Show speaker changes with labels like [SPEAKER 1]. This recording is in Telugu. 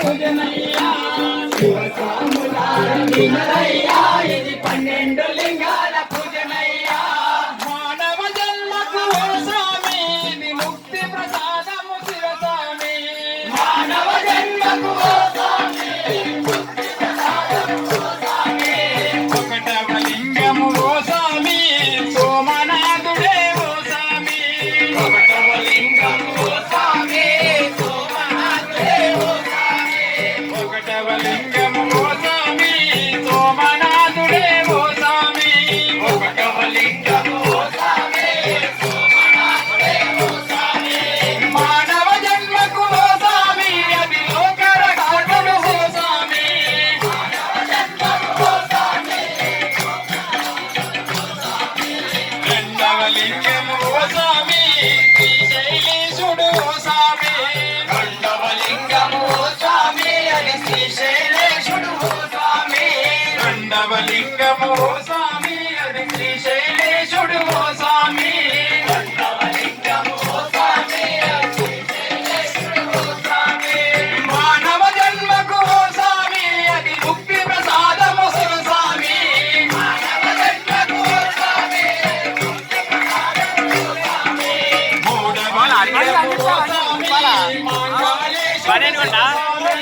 [SPEAKER 1] పూజనయ్యా శివస్వాములార వినరయ్యా ఇది 12 లింగాల పూజనయ్యా
[SPEAKER 2] మానవ జన్మకు ఓ స్వామి విముక్తి ప్రసాదము శివస్వామి
[SPEAKER 1] మానవ జన్మకు ఓ స్వామి విముక్తి ప్రసాదము స్వామి
[SPEAKER 2] ఒకటవ లింగము ఓ స్వామి సోమనాథుడే ఓ స్వామి
[SPEAKER 1] ఒకటవ లింగము ఓ స్వామి సోమనాథుడే ఓ స్వామి
[SPEAKER 2] ఒకటవ లింగము ఓ స్వామి సోమనాథుడే ఓ స్వామి
[SPEAKER 1] ఒకటవ లింగము ఓ స్వామి సోమనాథుడే ఓ స్వామి
[SPEAKER 2] మానవ జన్మకు ఓ స్వామి అది లోకర కాటను ఓ స్వామి
[SPEAKER 1] మానవ జన్మకు ఓ స్వామి
[SPEAKER 2] రెండవ లింగము ఓ స్వామి శ్రీశైలేశుడు ఓ స్వామి
[SPEAKER 1] రెండవ లింగము ఓ స్వామి అది శ్రీశైలేశుడు ఓ స్వామి
[SPEAKER 2] రెండవ లింగము ఓ స్వామి అది శ్రీశైలేశుడు ఓ స్వామి
[SPEAKER 1] రెండవ లింగము ఓ స్వామి అది శ్రీశైలేశుడు ఓ స్వామి
[SPEAKER 2] మానవ జన్మకు ఓ స్వామి అది ముక్తి ప్రసాదము శివ స్వామి
[SPEAKER 1] మానవ జన్మకు ఓ స్వామి ముక్తి ప్రసాదము ఓ స్వామి
[SPEAKER 2] మూడవ లింగము ఓ స్వామి మాంగళ్యేశుడు ఓ స్వామి